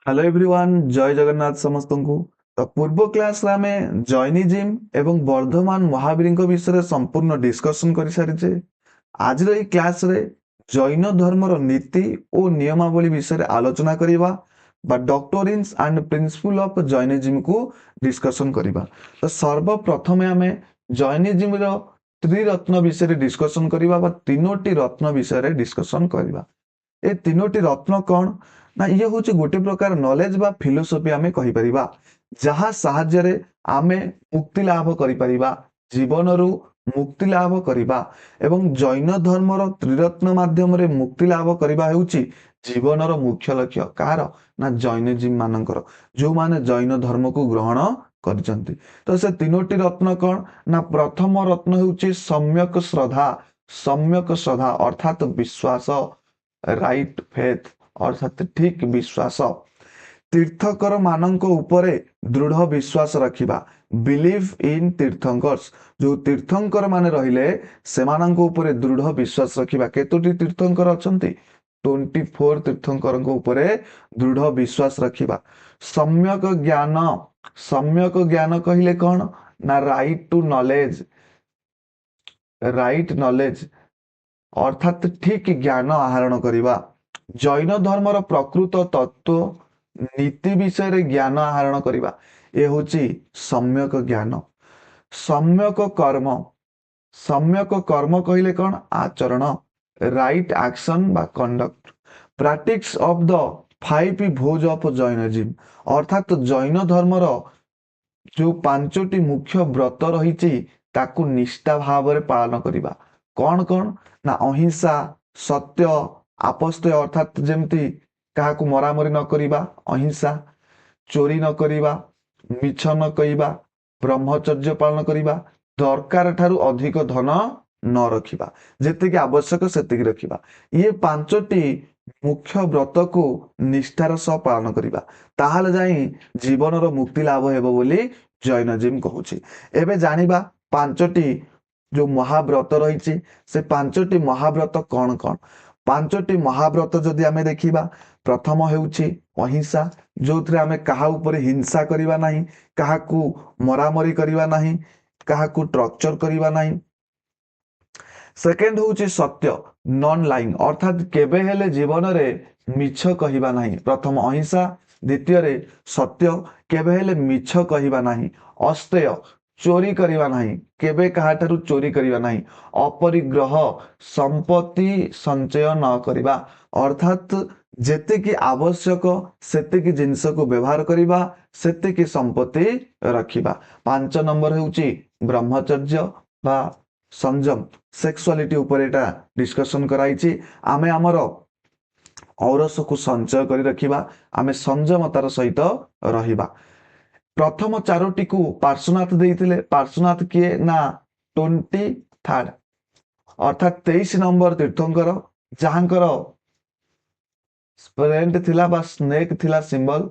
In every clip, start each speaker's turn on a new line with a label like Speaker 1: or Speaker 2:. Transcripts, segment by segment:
Speaker 1: Hello everyone जय जगन्नाथ समस्त को। तो पूर्व क्लास रे आमे जैनिज्म एवं वर्धमान महावीर विषय संपूर्ण डिस्कशन कर सारी। आज क्लास रे जैन धर्मर नीति और नियमावली विषय आलोचना करवा डॉक्टरिन्स एंड प्रिंसिपल ऑफ जैनिज्म को डिस्कशन करवा। तो सर्वप्रथमे आमे जैनिज्म रो त्रिरत्न विषय डिस्कशन करवा तीनोटी रत्न विषय डिस्कशन करवा। ए तीनोटी रत्न कौन ना ये हूँ गोटे प्रकार नॉलेज बा फिलोसफी आमे कहि परिबा जहा साहाय्य रे आमे मुक्ति लाभ करि परिबा जीवन रु मुक्ति लाभ करिबा एवं जैन धर्मर त्रिरत्न माध्यम रे मुक्ति लाभ करिबा हेउची जीवनर मुख्य लक्ष्य कार ना जैनिज्म मानकर जो माने जैन धर्म को ग्रहण करजंती। तो से तीनोटी रत्न कौन ना प्रथम रत्न हेउची सम्यक श्रद्धा अर्थात विश्वास राइट फेथ अर्थात ठीक विश्वास तीर्थकर मानक उपरे दृढ़ विश्वास रखिबा बिलीव इन तीर्थंकर्स जो तीर्थंकर माने रहिले सेमानक उपरे दृढ़ विश्वास रखिबा केतोटी तीर्थंकर अछंती 24 तीर्थंकर उपरे दृढ़ विश्वास रखिबा सम्यक ज्ञान कहिले कौन ना राइट नॉलेज अर्थात ठीक ज्ञान आहरण करिबा जैन धर्मर प्रकृत तत्व नीति विषय रे ज्ञान आहरण करिबा ए होची सम्यक ज्ञान। सम्यक कर्म कहिले कौन आचरण राइट एक्शन बा conduct practice of the 5 Bhoj of Jainism अर्थात जैन धर्मर जो 5टी मुख्य व्रत रही ताकू निष्ठा भाव रे पालन करिबा कौन कौन ना अहिंसा सत्य आपस्तय अर्थात जेमती काहाकू मरामरी न करिबा अहिंसा चोरी न करिबा मिछ न कहिबा ब्रह्मचर्य पालन करिबा दरकार ठारू अधिक धन न रखिबा जेतिकी आवश्यक सेतिकी रखिबा ये 5टी मुख्य व्रत को निष्ठार सह पालन करिबा ताहाले जाई जीवनर मुक्ति लाभ हेबो बोली जैनिज्म कहूची। एबे जानिबा 5टी जो महाव्रत रही से 5टी महाव्रत कौन कौन 5टी महाव्रत जदि आमे देखिबा प्रथम हेउची अहिंसा जो थे आमे कहा ऊपर हिंसा करिबा नहीं काहाकू मरामरी करिबा नहीं काहाकू टर्चर करिबा नहीं। सेकेंड होउची सत्य नॉन लाइंग अर्थात केबे हेले जीवन रे मिछ कहिबा नहीं प्रथम अहिंसा द्वितीय रे सत्य केबे हेले मिछ कहिबा नहीं अस्तेय चोरी करिबा नहीं केबे काहाठारु चोरी करिबा नहीं अपरिग्रह संपत्ति संचय न करिबा अर्थात जेतिकी आवश्यक सेतिकी जिंस को व्यवहार करिबा सेतिकी संपत्ति रखिबा। 5 नंबर हेउची ब्रह्मचर्य बा संयम सेक्सुअलिटी ऊपर एटा डिस्कशन कराइछि आमे हमर औरस को संचय करी रखिबा आमे संयमतार सहित रहिबा। प्रथम 4टी को पार्श्वनाथ देइथिले पार्श्वनाथ किए ना 23 अर्थात 23 नंबर तीर्थंकर जहांकर स्प्रेंट थिला बा स्नेक थिला सिंबल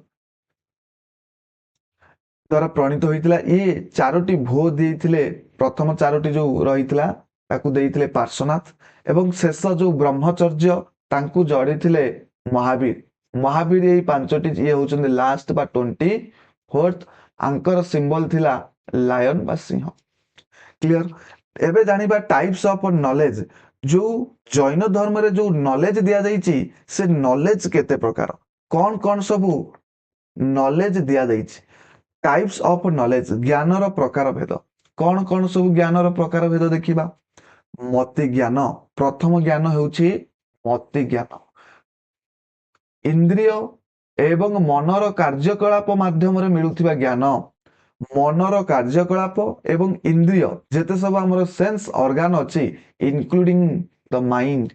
Speaker 1: द्वारा प्रणीत होइथिला ये 4टी भो देइथिले प्रथम 4टी जो रहिथिला ताकू देइथिले पार्श्वनाथ एवं शेष जो ब्रह्मचर्य तांकू जड़ीथिले महावीर ये 5टी ये होचंदे लास्ट बा 24th आंकर सिंबल थिला लायन बा सिंह। क्लियर एबे जानिबा टाइप्स ऑफ नॉलेज जो जैन धर्म रे जो नॉलेज दिया जाइछि से नॉलेज केते प्रकार कौन कौन सबू नॉलेज दिया जाइछि टाइप्स ऑफ नॉलेज ज्ञानर प्रकार भेद कौन कौन सब ज्ञानर प्रकार भेद देखिबा। मति ज्ञान प्रथम ज्ञान हेउछि मति ज्ञान इंद्रिय एवं मनर कार्यकलाप माध्यम रे मिलुथिबा ज्ञान मनर कार्यकलाप एवं इंद्रिय जेते सब हमर सेंस ऑर्गन अछि इंक्लूडिंग द माइंड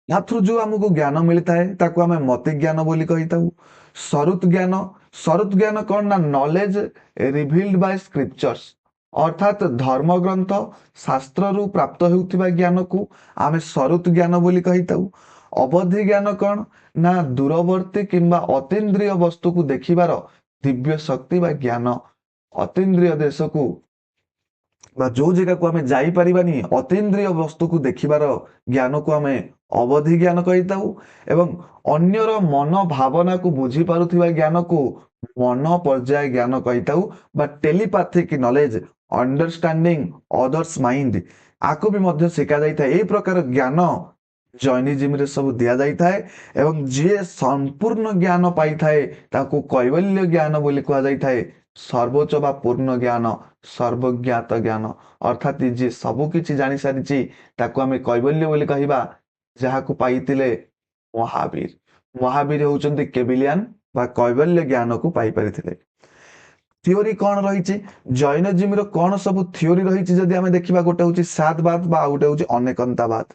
Speaker 1: या थ्रू जो हमको ज्ञान मिलता है ताको हमें मति ज्ञान बोली कहिताऊ। सरुत ज्ञान कौन ना नॉलेज रिवील्ड बाय स्क्रिप्चर्स अर्थात धर्म ग्रंथ शास्त्र रु प्राप्त हेउथिबा ज्ञान को आमे सरुत ज्ञान बोली कहिताऊ। अवधि ज्ञान कौन ना दूरवर्ती किंबा अतीन्द्रिय वस्तु को देखिबार दिव्य शक्ति बा ज्ञान अतीन्द्रिय देश को ବା ଯୋଉ ଜାଗାକୁ ଆମେ ଯାଇପାରିବାନି ଅତୀନ୍ଦ୍ରିୟ ବସ୍ତୁକୁ ଦେଖିବାର ଜ୍ଞାନକୁ ଆମେ ଅବଧି ଜ୍ଞାନ କହିଥାଉ ଏବଂ ଅନ୍ୟର ମନ ଭାବନାକୁ ବୁଝିପାରୁଥିବା ଜ୍ଞାନକୁ ମନ ପର୍ଯ୍ୟାୟ ଜ୍ଞାନ କହିଥାଉ ବା ଟେଲିପାଥିକ୍ ନଲେଜ ଅଣ୍ଡରଷ୍ଟାଣ୍ଡିଂ ଅଦର୍ସ ମାଇଣ୍ଡ ଆକୁ ବି ମଧ୍ୟ ଶିଖାଯାଇଥାଏ। ଏହି ପ୍ରକାର ଜ୍ଞାନ ଜୈନିଜିମରେ ସବୁ ଦିଆଯାଇଥାଏ ଏବଂ ଯିଏ ସମ୍ପୂର୍ଣ୍ଣ ଜ୍ଞାନ ପାଇଥାଏ ତାକୁ କୈବଲ୍ୟ ଜ୍ଞାନ ବୋଲି କୁହାଯାଇଥାଏ। ସର୍ବୋଚ୍ଚ ବା ପୂର୍ଣ୍ଣ ଜ୍ଞାନ ସର୍ବଜ୍ଞାତ ଜ୍ଞାନ ଅର୍ଥାତ୍ ଯିଏ ସବୁ କିଛି ଜାଣି ସାରିଛି ତାକୁ ଆମେ କୈବଲ୍ୟ ବୋଲି କହିବା। ଯାହାକୁ ପାଇଥିଲେ ମହାବୀର। ମହାବୀର ହେଉଛନ୍ତି କେବିଲିଆନ ବା କୈବଲ୍ୟ ଜ୍ଞାନକୁ ପାଇପାରିଥିଲେ। ଥିଓରି କ'ଣ ରହିଛି ଜୈନଜିମର କ'ଣ ସବୁ ଥିଓରି ରହିଛି ଯଦି ଆମେ ଦେଖିବା, ଗୋଟେ ହେଉଛି ସାତବାଦ ବା ଆଉ ଗୋଟେ ହେଉଛି ଅନେକନ୍ତାବାଦ।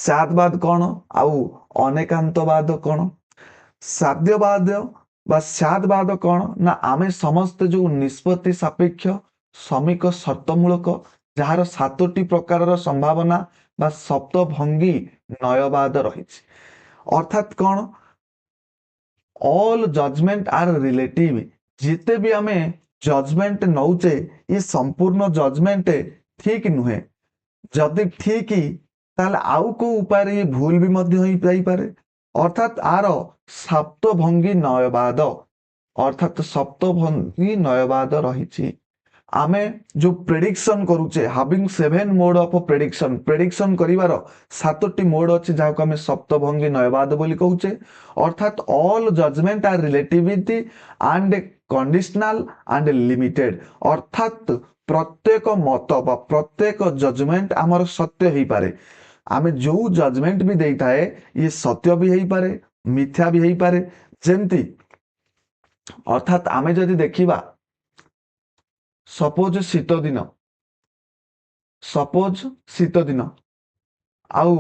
Speaker 1: ସାତବାଦ କ'ଣ ଆଉ ଅନେକାନ୍ତବାଦ କ'ଣ? ସାଧ୍ୟବାଦ ବା ସାତବାଦ କ'ଣ ନା ଆମେ ସମସ୍ତେ ଯୋଉ ନିଷ୍ପତ୍ତି ସାପେକ୍ଷ ଶ୍ରମିକ ସର୍ତ୍ତମୂଳକ ଯାହାର 7ଟି ପ୍ରକାରର ସମ୍ଭାବନା ବା ସପ୍ତଭଙ୍ଗୀ ନୟବାଦ ରହିଛି। ଅର୍ଥାତ୍ କ'ଣ ଅଲ୍ ଜଜମେଣ୍ଟ ଆର୍ ରିଲେଟିଭ। ଯେତେ ବି ଆମେ ଜଜମେଣ୍ଟ ନଉଛେ ଏ ସମ୍ପୂର୍ଣ୍ଣ ଜଜମେଣ୍ଟ ଠିକ ନୁହେଁ। ଯଦି ଠିକ ତାହେଲେ ଆଉ କୋଉ ଉପାୟରେ ଭୁଲ ବି ମଧ୍ୟ ହେଇଯାଇପାରେ। ଅର୍ଥାତ୍ ଆର ସପ୍ତଭଙ୍ଗୀ ନୟବାଦ ଅର୍ଥାତ୍ ସପ୍ତଭଙ୍ଗୀ ନୟବାଦ ରହିଛି। ଆମେ ଯୋଉ ପ୍ରେଡିକ୍ସନ କରୁଛେ ହାଭିଂ 7 ମୋଡ ଅଫ ପ୍ରେଡିକ୍ସନ କରିବାର 7ଟି ମୋଡ ଅଛି ଯାହାକୁ ଆମେ ସପ୍ତଭଙ୍ଗୀ ନୟବାଦ ବୋଲି କହୁଛେ। ଅର୍ଥାତ୍ all judgement are relativity and conditional and limited. ଅର୍ଥାତ୍ ପ୍ରତ୍ୟେକ ମତ ବା ପ୍ରତ୍ୟେକ ଜଜମେଣ୍ଟ ଆମର ସତ୍ୟ ହେଇପାରେ। ଆମେ ଯୋଉ ଜଜମେଣ୍ଟ ବି ଦେଇଥାଏ ଇଏ ସତ୍ୟ ବି ହେଇପାରେ ମିଥ୍ୟା ବି ହେଇପାରେ। ଯେମିତି ଅର୍ଥାତ୍ ଆମେ ଯଦି ଦେଖିବା ସପୋଜ ଶୀତ ଦିନ ଆଉ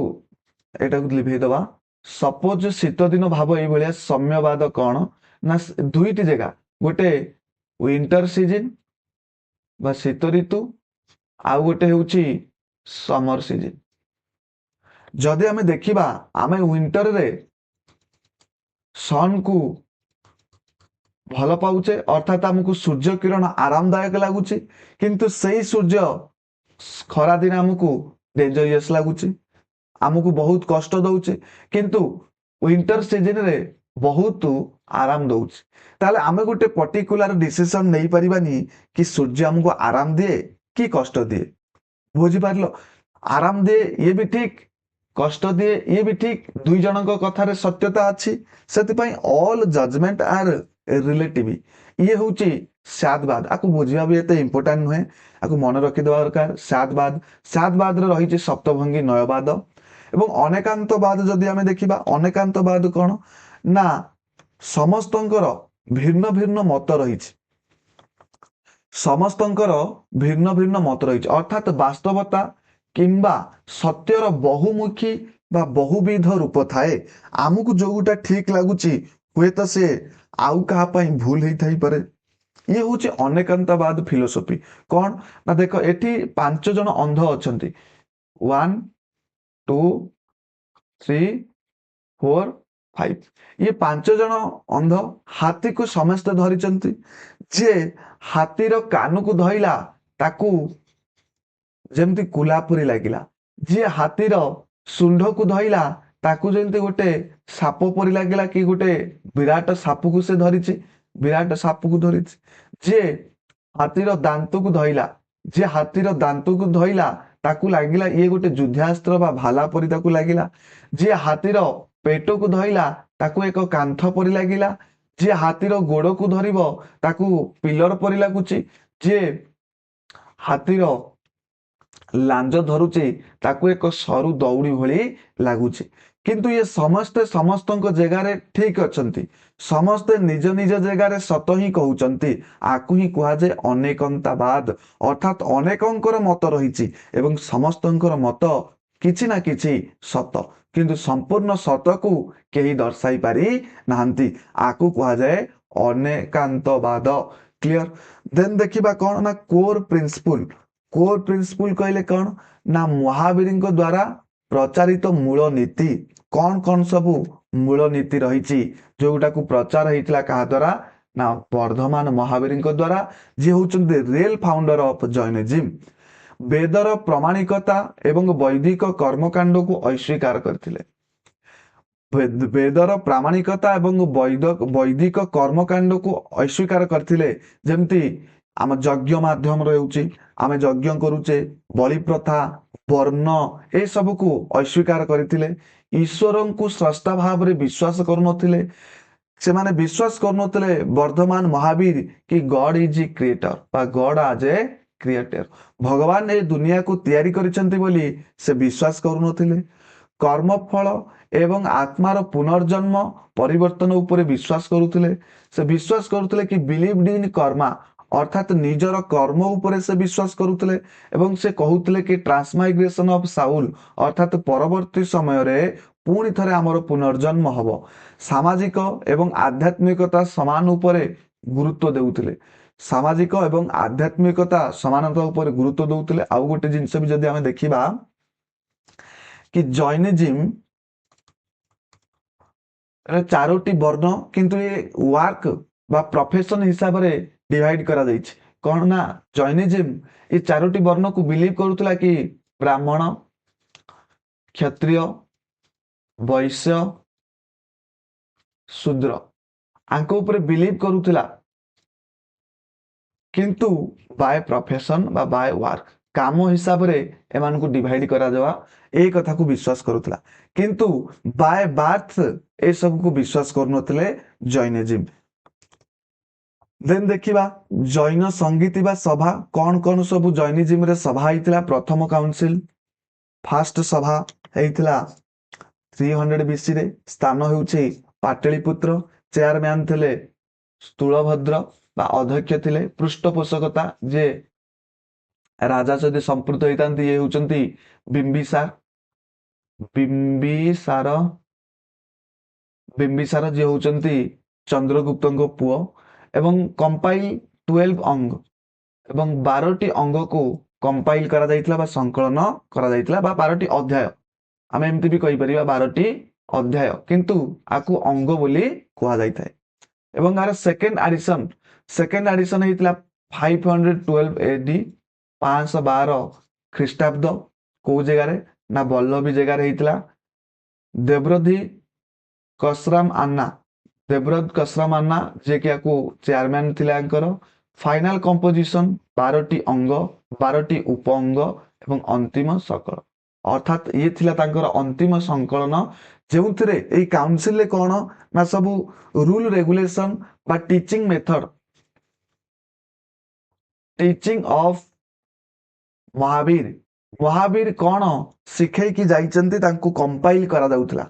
Speaker 1: ଏଟାକୁ ଲିଭେଇଦବା। ସପୋଜ ଶୀତ ଦିନ ଭାବ ଏଇଭଳିଆ ସୌମ୍ୟବାଦ କ'ଣ ନା ଦୁଇଟି ଜାଗା, ଗୋଟେ ୱିଣ୍ଟର ସିଜନ ବା ଶୀତ ଋତୁ ଆଉ ଗୋଟେ ହେଉଛି ସମର ସିଜନ। ଯଦି ଆମେ ଦେଖିବା ଆମେ ୱିଣ୍ଟରରେ ସନ୍କୁ ଭଲ ପାଉଛେ ଅର୍ଥାତ୍ ଆମକୁ ସୂର୍ଯ୍ୟ କିରଣ ଆରାମଦାୟକ ଲାଗୁଛି, କିନ୍ତୁ ସେଇ ସୂର୍ଯ୍ୟ ଖରାଦିନେ ଆମକୁ ଡେଞ୍ଜରିୟସ୍ ଲାଗୁଛି, ଆମକୁ ବହୁତ କଷ୍ଟ ଦଉଛି। କିନ୍ତୁ ୱିଣ୍ଟର ସିଜନରେ ବହୁତ ଆରାମ ଦଉଛି। ତାହେଲେ ଆମେ ଗୋଟେ ପର୍ଟିକୁଲାର ଡିସିସନ ନେଇପାରିବାନି କି ସୂର୍ଯ୍ୟ ଆମକୁ ଆରାମ ଦିଏ କି କଷ୍ଟ ଦିଏ। ବୁଝିପାରିଲ? ଆରାମ ଦିଏ ଇଏ ବି ଠିକ, କଷ୍ଟ ଦିଏ ଇଏ ବି ଠିକ, ଦୁଇ ଜଣଙ୍କ କଥାରେ ସତ୍ୟତା ଅଛି। ସେଥିପାଇଁ ଅଲ୍ ଜଜମେଣ୍ଟ ଆର୍ ରିଲେଟିଭ ଇଏ ହେଉଛି ସାତବାଦ। ଆକୁ ବୁଝିବା ବି ଏତେ ଇମ୍ପୋର୍ଟାଣ୍ଟ ନୁହେଁ, ଆକୁ ମନେ ରଖିଦେବା ଦରକାର। ସାତବାଦରେ ରହିଛି ସପ୍ତଭଙ୍ଗୀ ନୟବାଦ ଏବଂ ଅନେକାନ୍ତବାଦ। ଯଦି ଆମେ ଦେଖିବା ଅନେକାନ୍ତବାଦ କ'ଣ ନା ସମସ୍ତଙ୍କର ଭିନ୍ନ ଭିନ୍ନ ମତ ରହିଛି। ସମସ୍ତଙ୍କର ଭିନ୍ନ ଭିନ୍ନ ମତ ରହିଛି ଅର୍ଥାତ୍ ବାସ୍ତବତା କିମ୍ବା ସତ୍ୟର ବହୁମୁଖୀ ବା ବହୁବିଧ ରୂପ ଥାଏ। ଆମକୁ ଯୋଉଟା ଠିକ ଲାଗୁଛି ହୁଏତ ସେ ଆଉ କାହା ପାଇଁ ଭୁଲ ହେଇଥାଇପାରେ। ଇଏ ହେଉଛି ଅନେକାନ୍ତବାଦ ଫିଲୋସଫି। କ'ଣ ନା ଦେଖ ଏଠି 5 ଜଣ ଅନ୍ଧ ଅଛନ୍ତି। 1 2 3 4 5। ଇଏ 5 ଜଣ ଅନ୍ଧ ହାତୀକୁ ସମସ୍ତେ ଧରିଛନ୍ତି। ଯିଏ ହାତୀର କାନକୁ ଧଇଲା ତାକୁ ଯେମିତି କୁଲାପୁରୀ ଲାଗିଲା, ଯିଏ ହାତୀର ଶୁଣ୍ଢକୁ ଧଇଲା ତାକୁ ଯେମିତି ଗୋଟେ ସାପ ପରି ଲାଗିଲା କି ଗୋଟେ ବିରାଟ ସାପକୁ ସେ ଧରିଛି, ବିରାଟ ସାପକୁ ଧରିଛି। ଯିଏ ହାତୀର ଦାନ୍ତକୁ ଧଇଲା, ଯିଏ ହାତୀର ଦାନ୍ତକୁ ଧଇଲା ତାକୁ ଲାଗିଲା ଇଏ ଗୋଟେ ଯୁଦ୍ଧାସ୍ତ୍ର ବା ଭାଲା ପରି ତାକୁ ଲାଗିଲା। ଯିଏ ହାତୀର ପେଟକୁ ଧଇଲା ତାକୁ ଏକ କାନ୍ଥ ପରି ଲାଗିଲା। ଯିଏ ହାତୀର ଗୋଡକୁ ଧରିବ ତାକୁ ପିଲର ପରି ଲାଗୁଛି। ଯିଏ ହାତୀର ଲାଞ୍ଜ ଧରୁଛି ତାକୁ ଏକ ସରୁ ଦଉଡ଼ି ଭଳି ଲାଗୁଛି। କିନ୍ତୁ ଇଏ ସମସ୍ତେ ସମସ୍ତଙ୍କ ଜାଗାରେ ଠିକ ଅଛନ୍ତି, ସମସ୍ତେ ନିଜ ନିଜ ଜାଗାରେ ସତ ହିଁ କହୁଛନ୍ତି। ଆକୁ ହିଁ କୁହାଯାଏ ଅନେକନ୍ତାବାଦ। ଅର୍ଥାତ୍ ଅନେକଙ୍କର ମତ ରହିଛି ଏବଂ ସମସ୍ତଙ୍କର ମତ କିଛି ନା କିଛି ସତ, କିନ୍ତୁ ସମ୍ପୂର୍ଣ୍ଣ ସତକୁ କେହି ଦର୍ଶାଇ ପାରି ନାହାନ୍ତି। ଆକୁ କୁହାଯାଏ ଅନେକାନ୍ତବାଦ। କ୍ଲିୟର? ଦେନ୍ ଦେଖିବା କ'ଣ ନା କୋର ପ୍ରିନ୍ସିପୁଲ କହିଲେ କ'ଣ ନା ମହାବୀରଙ୍କ ଦ୍ୱାରା ପ୍ରଚାରିତ ମୂଳ ନୀତି। କ'ଣ କ'ଣ ସବୁ ମୂଳ ନୀତି ରହିଛି ଯୋଉଟାକୁ ପ୍ରଚାର ହେଇଥିଲା କାହା ଦ୍ୱାରା ନା ବର୍ଦ୍ଧମାନ ମହାବୀରଙ୍କ ଦ୍ୱାରା, ଯିଏ ହେଉଛନ୍ତି ରିଏଲ ଫାଉଣ୍ଡର ଅଫ ଜୈନିଜିମ୍। ବେଦର ପ୍ରମାଣିକତା ଏବଂ ବୈଦିକ କର୍ମକାଣ୍ଡକୁ ଅସ୍ୱୀକାର କରିଥିଲେ। ବେଦର ପ୍ରାମାଣିକତା ଏବଂ ବୈଦିକ କର୍ମକାଣ୍ଡକୁ ଅସ୍ୱୀକାର କରିଥିଲେ। ଯେମିତି ଆମ ଯଜ୍ଞ ମାଧ୍ୟମରେ ହେଉଛି, ଆମେ ଯଜ୍ଞ କରୁଛେ, ବଳି ପ୍ରଥା, ବର୍ଣ୍ଣ ଏସବୁକୁ ଅସ୍ୱୀକାର କରିଥିଲେ। ଈଶ୍ୱରଙ୍କୁ ସ୍ରଷ୍ଟା ଭାବରେ ବିଶ୍ୱାସ କରୁନଥିଲେ। ସେମାନେ ବିଶ୍ୱାସ କରୁନଥିଲେ ବର୍ଦ୍ଧମାନ ମହାବୀର କି ଗଡ୍ ଇଜ୍ ଏ କ୍ରିଏଟର ବା ଗଡ୍ ଆଜ୍ ଏ କ୍ରିଏଟର, ଭଗବାନ ଏ ଦୁନିଆକୁ ତିଆରି କରିଛନ୍ତି ବୋଲି ସେ ବିଶ୍ୱାସ କରୁନଥିଲେ। କର୍ମଫଳ ଏବଂ ଆତ୍ମାର ପୁନର୍ଜନ୍ମ ପରିବର୍ତ୍ତନ ଉପରେ ବିଶ୍ୱାସ କରୁଥିଲେ। ସେ ବିଶ୍ୱାସ କରୁଥିଲେ କି ବିଲିଭଡ୍ ଇନ୍ କର୍ମା, ଅର୍ଥାତ୍ ନିଜର କର୍ମ ଉପରେ ସେ ବିଶ୍ୱାସ କରୁଥିଲେ। ଏବଂ ସେ କହୁଥିଲେ କି ଟ୍ରାନ୍ସମାଇଗ୍ରେସନ ଅଫ ସାଉଲ, ଅର୍ଥାତ୍ ପରବର୍ତ୍ତୀ ସମୟରେ ପୁଣି ଥରେ ଆମର ପୁନର୍ଜନ୍ମ ହବ। ସାମାଜିକ ଏବଂ ଆଧ୍ୟାତ୍ମିକତା ସମାନ ଉପରେ ଗୁରୁତ୍ୱ ଦେଉଥିଲେ। ସାମାଜିକ ଏବଂ ଆଧ୍ୟାତ୍ମିକତା ସମାନତା ଉପରେ ଗୁରୁତ୍ୱ ଦେଉଥିଲେ। ଆଉ ଗୋଟେ ଜିନିଷ ବି ଯଦି ଆମେ ଦେଖିବା କି ଜୈନିଜିମ୍ ଚାରୋଟି ବର୍ଣ୍ଣ, କିନ୍ତୁ ଏ ୱାର୍କ ବା ପ୍ରଫେସନ ହିସାବରେ ଡିଭାଇଡ କରାଯାଇଛି। କଣ ନା ଜୈନିଜିମ୍ ଏ ଚାରୋଟି ବର୍ଣ୍ଣକୁ ବିଲିଭ କରୁଥିଲା କି ବ୍ରାହ୍ମଣ, କ୍ଷତ୍ରିୟ, ବୈଶ୍ୟ, ଶୂଦ୍ର ଆଙ୍କ ଉପରେ ବିଲିଭ କରୁଥିଲା, କିନ୍ତୁ ବାୟ ପ୍ରଫେସନ ବା ବାୟ ୱାର୍କ, କାମ ହିସାବରେ ଏମାନଙ୍କୁ ଡିଭାଇଡ କରାଯାବା এই କଥାକୁ ବିଶ୍ୱାସ କରୁଥିଲା। କିନ୍ତୁ ବାୟ ବାର୍ଥ ଏସବୁକୁ ବିଶ୍ୱାସ କରୁନଥିଲେ ଜୈନିଜିମ୍। ଦେନ୍ ଦେଖିବା ଜୈନ ସଙ୍ଗୀତି ବା ସଭା କଣ କଣ ସବୁ ଜୈନିଜିମ୍ରେ ସଭା ହେଇଥିଲା। ପ୍ରଥମ କାଉନସିଲ, ଫାଷ୍ଟ ସଭା ହେଇଥିଲା 300 BC ରେ। ସ୍ଥାନ ହେଉଛି ପାଟଳିପୁତ୍ର। ଚେୟାରମ୍ୟାନ ଥିଲେ ସ୍ଥୂଳଭଦ୍ର ବା ଅଧ୍ୟକ୍ଷ ଥିଲେ। ପୃଷ୍ଠପୋଷକତା ଯେ ରାଜା ଯଦି ସମ୍ପୃକ୍ତ ହେଇଥାନ୍ତି ଇଏ ହେଉଛନ୍ତି ବିମ୍ବିସାର। ବିମ୍ବିସାର ଯିଏ ହେଉଛନ୍ତି ଚନ୍ଦ୍ରଗୁପ୍ତଙ୍କ ପୁଅ। ଏବଂ କମ୍ପାଇଲ 12 ଅଙ୍ଗ ଏବଂ 12ଟି ଅଙ୍ଗକୁ କମ୍ପାଇଲ କରାଯାଇଥିଲା ବା ସଂକଳନ କରାଯାଇଥିଲା, ବା 12ଟି ଅଧ୍ୟାୟ, ଆମେ ଏମିତି ବି କହିପାରିବା 12ଟି ଅଧ୍ୟାୟ, କିନ୍ତୁ ଆକୁ ଅଙ୍ଗ ବୋଲି କୁହାଯାଇଥାଏ। ଏବଂ ଆର ସେକେଣ୍ଡ ଆଡିସନ ହେଇଥିଲା 512 AD, 512 ଖ୍ରୀଷ୍ଟାବ୍ଦ। କୋଉ ଜାଗାରେ ନା ବଲ୍ଲଭୀ ଜାଗାରେ ହେଇଥିଲା। ଦେବ୍ରଧି କସରାମ ଆନ୍ନା ଯିଏକି ଆକୁ ଚେୟାରମ୍ୟାନ ଥିଲେ ଆଙ୍କର। ଫାଇନାଲ କମ୍ପୋଜିସନ 12ଟି ଅଙ୍ଗ, 12ଟି ଉପ ଅଙ୍ଗ ଏବଂ ଅନ୍ତିମ ସକଳ, ଅର୍ଥାତ୍ ଇଏ ଥିଲା ତାଙ୍କର ଅନ୍ତିମ ସଂକଳନ, ଯେଉଁଥିରେ ଏଇ କାଉନସିଲରେ କଣ ନା ସବୁ ରୁଲ ରେଗୁଲେସନ ବା teaching method, teaching of Mahavir କଣ ଶିଖେଇକି ଯାଇଛନ୍ତି ତାଙ୍କୁ କମ୍ପାଇଲ କରାଯାଉଥିଲା।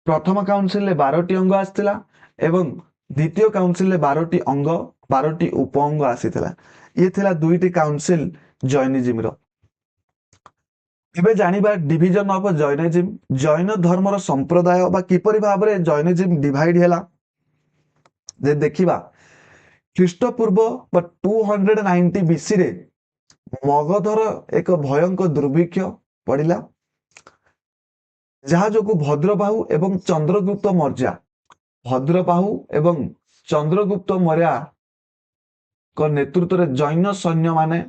Speaker 1: ପ୍ରଥମ କାଉନସିଲରେ 12ଟି ଅଙ୍ଗ ଆସିଥିଲା ଏବଂ ଦ୍ୱିତୀୟ କାଉନସିଲରେ 12ଟି ଅଙ୍ଗ, 12ଟି ଉପ ଅଙ୍ଗ ଆସିଥିଲା। ଇଏ ଥିଲା ଦୁଇଟି କାଉନସିଲ ଜୈନିଜିମ୍ର। ଏବେ ଜାଣିବା ଡିଭିଜନ ଅଫ ଜୈନିଜିମ୍, ଜୈନ ଧର୍ମର ସମ୍ପ୍ରଦାୟ ବା କିପରି ଭାବରେ ଜୈନିଜିମ୍ ଡିଭାଇଡ ହେଲା। ଯେ ଦେଖିବା ଖ୍ରୀଷ୍ଟପୂର୍ବ ବା 290 BC ରେ ମଗଧର ଏକ ଭୟଙ୍କର ଦୁର୍ଭିକ୍ଷ ପଡ଼ିଲା, ଯାହା ଯୋଗୁଁ ଭଦ୍ରବାହୁ ଏବଂ ଚନ୍ଦ୍ରଗୁପ୍ତ ମୌର୍ୟଙ୍କ ନେତୃତ୍ୱରେ ଜୈନ ସୈନ୍ୟମାନେ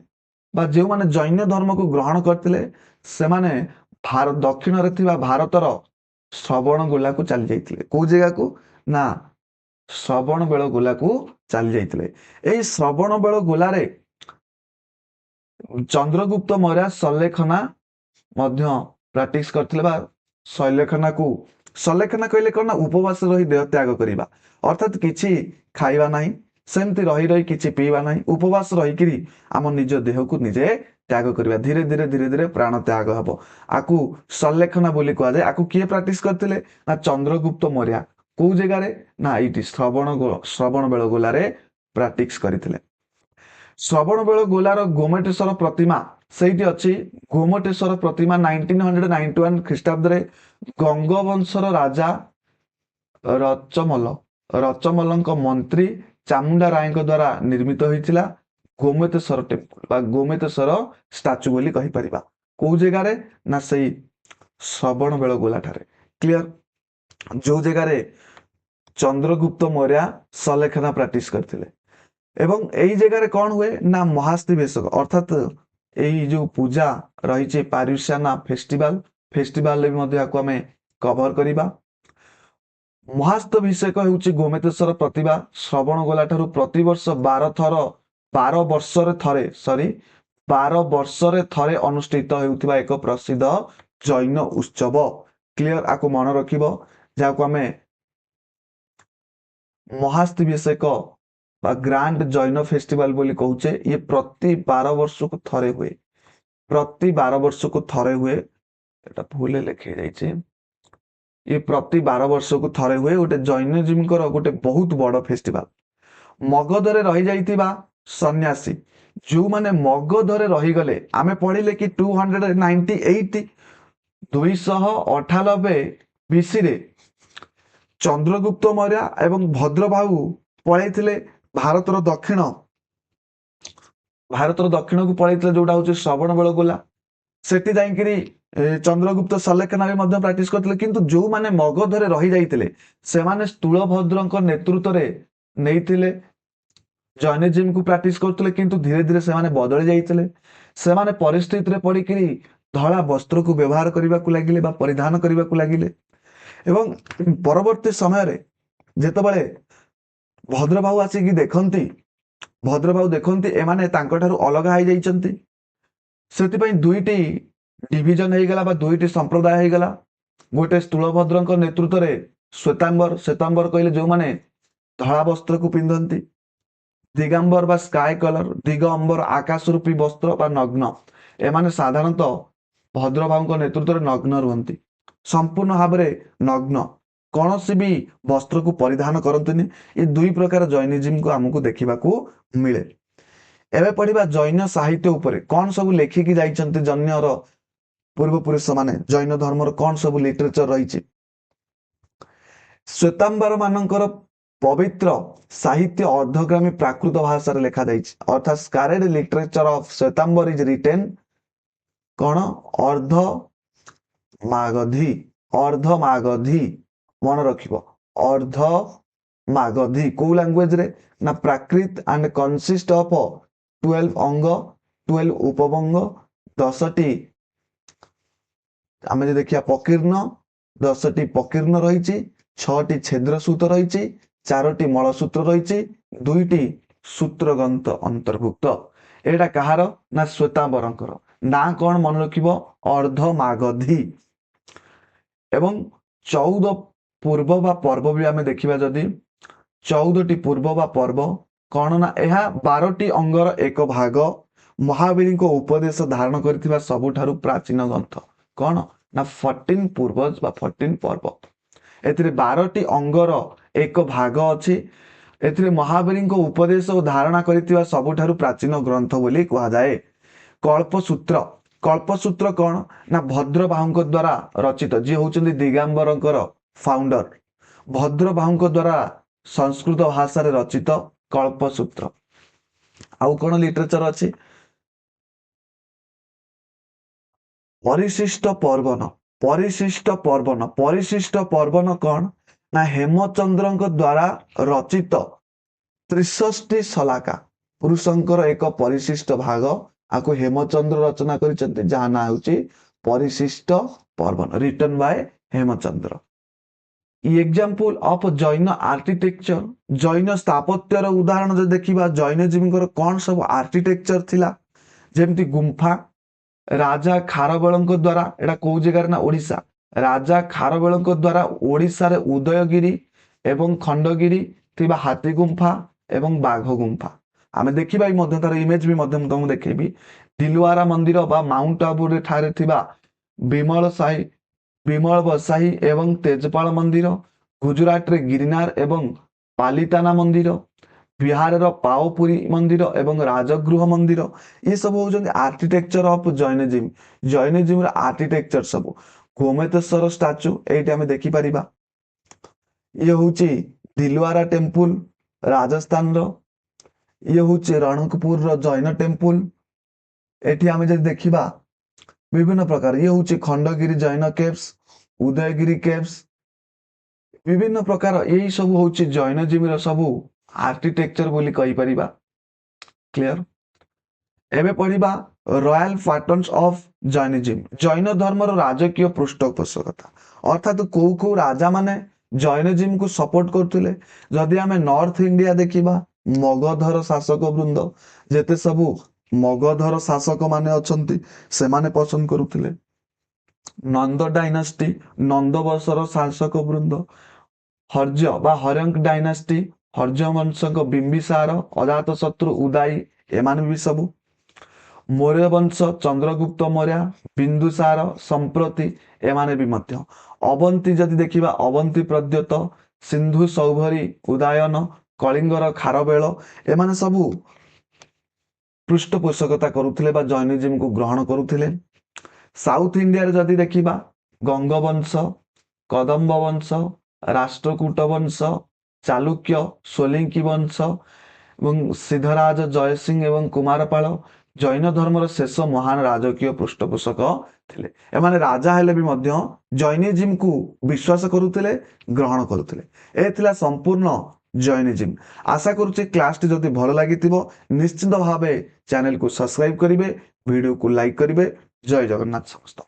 Speaker 1: ବା ଯେଉଁମାନେ ଜୈନ ଧର୍ମକୁ ଗ୍ରହଣ କରିଥିଲେ ସେମାନେ ଦକ୍ଷିଣରେ ଥିବା ଭାରତର ଶ୍ରବଣବେଳାକୁ ଚାଲି ଯାଇଥିଲେ। କୋଉ ଜାଗାକୁ ନା ଶ୍ରବଣବେଳଗୋଲାକୁ ଚାଲି ଯାଇଥିଲେ। ଏଇ ଶ୍ରବଣବେଳଗୋଲାରେ ଚନ୍ଦ୍ରଗୁପ୍ତ ମୌର୍ୟ ସଲ୍ଲେଖନା ମଧ୍ୟ ପ୍ରାକ୍ଟିସ କରିଥିଲେ, ବା ସଲ୍ଲେଖନା କହିଲେ କଣ ନା ଉପବାସ ରହି ଦେହ ତ୍ୟାଗ କରିବା, ଅର୍ଥାତ୍ କିଛି ଖାଇବା ନାହିଁ, ସେମିତି ରହି ରହି କିଛି ପିଇବା ନାହିଁ, ଉପବାସ ରହିକିରି ଆମ ନିଜ ଦେହକୁ ନିଜେ ତ୍ୟାଗ କରିବା। ଧୀରେ ଧୀରେ ପ୍ରାଣ ତ୍ୟାଗ ହବ, ଆକୁ ସଲ୍ଲେଖନା ବୋଲି କୁହାଯାଏ। ଆକୁ କିଏ ପ୍ରାକ୍ଟିସ କରିଥିଲେ ନା ଚନ୍ଦ୍ରଗୁପ୍ତ ମୌର୍ୟ। କୋଉ ଜାଗାରେ ନା ଏଇଠି ଶ୍ରବଣବେଳଗୋଲାରେ ପ୍ରାକ୍ଟିସ କରିଥିଲେ। ଶ୍ରବଣବେଳଗୋଲାର ଗୋମଟେଶ୍ୱର ପ୍ରତିମା ସେଇଠି ଅଛି। ଗୋମଟେଶ୍ୱର ପ୍ରତିମା 1991 ଖ୍ରୀଷ୍ଟାବ୍ଦରେ ଗଙ୍ଗବଂଶର ରାଜା ରଚମଲଙ୍କ ମନ୍ତ୍ରୀ ଚାମୁଣ୍ଡା ରାୟଙ୍କ ଦ୍ୱାରା ନିର୍ମିତ ହୋଇଥିଲା। ଗୋମତେଶ୍ୱର ଟେମ୍ପଲ ବା ଗୋମତେଶ୍ୱର ଷ୍ଟାଚୁ ବୋଲି କହିପାରିବା। କୋଉ ଜାଗାରେ ନା ସେଇ ଶ୍ରବଣବେଳଗୋଲା ଠାରେ। କ୍ଲିୟର? ଯୋଉ ଜାଗାରେ ଚନ୍ଦ୍ରଗୁପ୍ତ ମୌର୍ୟ ସଲେଖନା ପ୍ରାକ୍ଟିସ କରିଥିଲେ। ଏବଂ ଏଇ ଜାଗାରେ କଣ ହୁଏ ନା ମହାସ୍ତି ବେଶକ ଅର୍ଥାତ ଏଇ ଯୋଉ ପୂଜା ରହିଛି ପାରୁଷ୍ୟାନା ଫେଷ୍ଟିଭାଲରେ ବି ମଧ୍ୟ ୟାକୁ ଆମେ କଭର କରିବା। ମହାସ୍ତଭିଷେକ ହେଉଛି ଗୋମେତେଶ୍ୱର ପ୍ରତିଭା ଶ୍ରବଣଗୋଲା ଠାରୁ ପ୍ରତିବର୍ଷ 12 ବର୍ଷରେ ଥରେ ଅନୁଷ୍ଠିତ ହେଉଥିବା ଏକ ପ୍ରସିଦ୍ଧ ଜୈନ ଉତ୍ସବ। କ୍ଲିୟର, ଆକୁ ମନେ ରଖିବ, ଯାହାକୁ ଆମେ ମହାସ୍ତଭିଷେକ ବା ଗ୍ରାଣ୍ଡ ଜୈନ ଫେଷ୍ଟିଭାଲ ବୋଲି କହୁଛେ। ଇଏ ପ୍ରତି 12 ବର୍ଷକୁ ଥରେ ହୁଏ। ପ୍ରତି 12 ବର୍ଷକୁ ଥରେ ହୁଏ। ଏଟା ଭୁଲ ଲେଖି ଯାଇଛି। ଇଏ ପ୍ରତି 12 ବର୍ଷକୁ ଥରେ ହୁଏ। ଗୋଟେ ଜୈନିଜିମଙ୍କର ଗୋଟେ ବହୁତ ବଡ ଫେଷ୍ଟିଭାଲ। ମଗଧରେ ରହିଯାଇଥିବା ସନ୍ନ୍ୟାସୀ ଯୋଉମାନେ ମଗଧରେ ରହିଗଲେ, ଆମେ ପଢିଲେ କି 298 298 ବିସିରେ ଚନ୍ଦ୍ରଗୁପ୍ତ ମୌର୍ୟ ଏବଂ ଭଦ୍ରବାହୁ ପଳେଇଥିଲେ ଭାରତର ଦକ୍ଷିଣକୁ ପଳେଇଥିଲେ, ଯୋଉଟା ହଉଛି ଶ୍ରବଣ ବେଳଗୋଲା। ସେଠି ଯାଇକିରି ଚନ୍ଦ୍ରଗୁପ୍ତ ସଲେଖନା ବି ମଧ୍ୟ ପ୍ରାକ୍ଟିସ କରିଥିଲେ। କିନ୍ତୁ ଯୋଉମାନେ ମଗଧରେ ରହିଯାଇଥିଲେ ସେମାନେ ସ୍ଥୂଳଭଦ୍ରଙ୍କ ନେତୃତ୍ୱରେ ନେଇଥିଲେ ଜୈନିଜିମକୁ ପ୍ରାକ୍ଟିସ କରୁଥିଲେ। କିନ୍ତୁ ଧୀରେ ଧୀରେ ସେମାନେ ବଦଳି ଯାଇଥିଲେ। ସେମାନେ ପରିସ୍ଥିତିରେ ପଡିକିରି ଧଳା ବସ୍ତ୍ରକୁ ବ୍ୟବହାର କରିବାକୁ ଲାଗିଲେ ବା ପରିଧାନ କରିବାକୁ ଲାଗିଲେ। ଏବଂ ପରବର୍ତ୍ତୀ ସମୟରେ ଯେତେବେଳେ ଭଦ୍ରବାହୁ ଆସିକି ଦେଖନ୍ତି ଏମାନେ ତାଙ୍କଠାରୁ ଅଲଗା ହେଇଯାଇଛନ୍ତି, ସେଥିପାଇଁ ଦୁଇଟି ଡିଭିଜନ ହେଇଗଲା ବା ଦୁଇଟି ସମ୍ପ୍ରଦାୟ ହେଇଗଲା। ଗୋଟେ ସ୍ଥୂଳଭଦ୍ରଙ୍କ ନେତୃତ୍ୱରେ ଶ୍ଵେତାମ୍ବର କହିଲେ ଯୋଉମାନେ ଧଳା ବସ୍ତ୍ରକୁ ପିନ୍ଧନ୍ତି, ଦିଗମ୍ବର ବା ସ୍କାଏ କଲର, ଦିଗମ୍ବର ଆକାଶ ରୂପୀ ବସ୍ତ୍ର ବା ନଗ୍ନ। ଏମାନେ ସାଧାରଣତଃ ଭଦ୍ରବାହୁଙ୍କ ନେତୃତ୍ୱରେ ନଗ୍ନ ରୁହନ୍ତି, ସମ୍ପୂର୍ଣ୍ଣ ଭାବରେ ନଗ୍ନ, କୌଣସି ବି ବସ୍ତ୍ରକୁ ପରିଧାନ କରନ୍ତିନି। ଏ ଦୁଇ ପ୍ରକାର ଜୈନିଜିମକୁ ଆମକୁ ଦେଖିବାକୁ ମିଳେ। ଏବେ ପଢିବା ଜୈନ ସାହିତ୍ୟ ଉପରେ କଣ ସବୁ ଲେଖିକି ଯାଇଛନ୍ତି ଜୈନର ପୂର୍ବପୁରୁଷ ମାନେ, ଜୈନ ଧର୍ମର କଣ ସବୁ ଲିଟରେଚର ରହିଛି। ଶ୍ଵେତାମ୍ବର ମାନଙ୍କର ପବିତ୍ର ସାହିତ୍ୟ ଅର୍ଦ୍ଧଗ୍ରାମୀ ପ୍ରାକୃତ ଭାଷାରେ ଲେଖାଯାଇଛି। ଅର୍ଥାତ୍ sacred literature of Shvetambara is written କଣ ଅର୍ଦ୍ଧମାଗଧୀ ମନେ ରଖିବ। ଅର୍ଦ୍ଧମାଗଧୀ କୋଉ ଲାଙ୍ଗୁଏଜରେ ନା ପ୍ରାକୃତ ଆଣ୍ଡ କନସିଷ୍ଟ ଅଫ 12 ଅଙ୍ଗ, 12 ଉପବଙ୍ଗ, 10ଟି ଆମେ ଯଦି ଦେଖିବା ପକୀର୍ଣ୍ଣ, 10ଟି ପକୀର୍ଣ୍ଣ ରହିଛି, 6ଟି ଛେଦ୍ର ସୂତ ରହିଛି, 4ଟି ମଳସୂତ୍ର ରହିଛି, 2ଟି ସୂତ୍ରଗ୍ରନ୍ଥ ଅନ୍ତର୍ଭୁକ୍ତ। ଏଇଟା କାହାର ନା ଶ୍ଵେତାମ୍ବରଙ୍କର। ନା କଣ ମନେ ରଖିବ ଅର୍ଦ୍ଧମାଗଧୀ। ଏବଂ 14 ପୂର୍ବ ବା ପର୍ବ ବି ଆମେ ଦେଖିବା, ଯଦି 14ଟି ପୂର୍ବ ବା ପର୍ବ କଣ ନା ଏହା 12ଟି ଅଙ୍ଗର ଏକ ଭାଗ, ମହାବୀରଙ୍କ ଉପଦେଶ ଧାରଣ କରିଥିବା ସବୁଠାରୁ ପ୍ରାଚୀନ ଗ୍ରନ୍ଥ। କଣ ନା 14 ପୂର୍ବଜ ବା 14 ପର୍ବ। ଏଥିରେ 12ଟି ଅଙ୍ଗର ଏକ ଭାଗ ଅଛି। ଏଥିରେ ମହାବୀରଙ୍କ ଉପଦେଶ ଓ ଧାରଣା କରିଥିବା ସବୁଠାରୁ ପ୍ରାଚୀନ ଗ୍ରନ୍ଥ ବୋଲି କୁହାଯାଏ। କଳ୍ପସୂତ୍ର କଣ ନା ଭଦ୍ରବାହୁଙ୍କ ଦ୍ଵାରା ରଚିତ, ଯିଏ ହଉଛନ୍ତି ଦିଗମ୍ବରଙ୍କର ଫାଉଣ୍ଡର। ଭଦ୍ରବାହୁଙ୍କ ଦ୍ଵାରା ସଂସ୍କୃତ ଭାଷାରେ ରଚିତ କଳ୍ପସୂତ୍ର। ଆଉ କଣ ଲିଟରେଚର ଅଛି। ପରିଶିଷ୍ଟ ପର୍ବନ କଣ ନା ହେମଚନ୍ଦ୍ରଙ୍କ ଦ୍ଵାରା ରଚିତ 63 ଶଲାକା ପୁରୁଷଙ୍କର ଏକ ପରିଶିଷ୍ଟ ଭାଗ। ଆକୁ ହେମଚନ୍ଦ୍ର ରଚନା କରିଛନ୍ତି, ଯାହା ନାଁ ହେଉଛି Parishishta Parvan, written by Hemachandra. Example of Jain architecture, Jain ସ୍ଥାପତ୍ୟର ଉଦାହରଣ ଯଦି ଦେଖିବା, ଜୈନଜୀବୀଙ୍କର କଣ ସବୁ ଆର୍କିଟେକ୍ଚର ଥିଲା। ଯେମିତି ଗୁମ୍ଫା, ରାଜା ଖାରବେଳଙ୍କ ଦ୍ଵାରା, ଏଟା କୋଉ ଜାଗାରେ ନା ଓଡ଼ିଶା, ରାଜା ଖାରବେଳଙ୍କ ଦ୍ଵାରା ଓଡ଼ିଶାରେ ଉଦୟଗିରି ଏବଂ ଖଣ୍ଡଗିରି ଥିବା ହାତୀ ଗୁମ୍ଫା ଏବଂ ବାଘ ଗୁମ୍ଫା ଆମେ ଦେଖିବା। ମଧ୍ୟ ତାର ଇମେଜ ବି ମଧ୍ୟ ମୁଁ ତମକୁ ଦେଖେଇବି। ଦିଲୱାରା ମନ୍ଦିର ବା ମାଉଣ୍ଟ ଆବୁ ଠାରେ ଥିବା ବିମଳ ବସାଇ ଏବଂ ତେଜପାଳ ମନ୍ଦିର, ଗୁଜରାଟରେ ଗିରିନାର ଏବଂ ପାଲିତାନା ମନ୍ଦିର, ବିହାରର ପାଓପୁରୀ ମନ୍ଦିର ଏବଂ ରାଜଗୃହ ମନ୍ଦିର, ଏ ସବୁ ହଉଛନ୍ତି ଆର୍କିଟେକ୍ଚର ଅଫ ଜୈନିଜିମ୍। ଜୈନିଜିମର ଆର୍କିଟେକ୍ଚର ସବୁ। ଗୋମେତେଶ୍ୱର ଷ୍ଟାଚୁ ଏଇଠି ଆମେ ଦେଖିପାରିବା। ଇଏ ହଉଛି ଦିଲୱାରା ଟେମ୍ପୁଲ ରାଜସ୍ଥାନର। ଇଏ ହଉଛି ରଣକପୁରର ଜୈନ ଟେମ୍ପୁଲ। ଏଠି ଆମେ ଯଦି ଦେଖିବା ବିଭିନ୍ନ ପ୍ରକାର, ଇଏ ହଉଛି ଖଣ୍ଡଗିରି ଜୈନ କେଭ୍ସ, ଉଦୟଗିରି କେଭ୍ସ, विभिन्न प्रकार यही सब हूँ जैनजिम सबू आर्किटेक्चर बोली कही परिबा। क्लियर। एबे पढ़िबा royal patterns of Jainism Jain धर्मर राजकीय पृष्ठपोषकता अर्थात को राजा माने जैनिज्म को सपोर्ट करथिले। जदि आमे नॉर्थ इंडिया देखिबा मगधर शासक वृंद जेते सबू मगधर शासक माने अछंती से माने पसंद करुथिले। नंद डायनास्टी नंद वंशर शासक वृंद हर्य बा हर्यंक डायनास्टी हर्य वंशक बिंबिसार अजातशत्रु उदयी एमान भी सबू मौर्य वंश चंद्रगुप्त मौर्य बिंदुसार संप्रति एमाने भी मध्य अवंती जदि देखिबा अवंती प्रद्योत सिंधु सौभरी उदयन कलिंगर खारबेल एमाने सबू पृष्ठपोषकता करुथिले बा जैनिज्म को ग्रहण करुथिले। साउथ इंडिया रे जदि देखिबा गंगवंश कदम्ब वंश राष्ट्रकूट वंश चालुक्य सोलंकी वंश एवं सिद्धराज जयसिंह एवं कुमारपाल जैन धर्मर शेष महान राजकीय पृष्ठपोषक थिले। एमाने राजा हेले भी मध्य जैनिज्म को विश्वास करुथिले ग्रहण करुथिले। ए थिला संपूर्ण जैनिज्म। आशा करुछि क्लास टी जदि भल लागिथिबो निश्चित भावे चैनल को सब्सक्राइब करिवे वीडियो को लाइक करिवे। जय जगन्नाथ समस्त।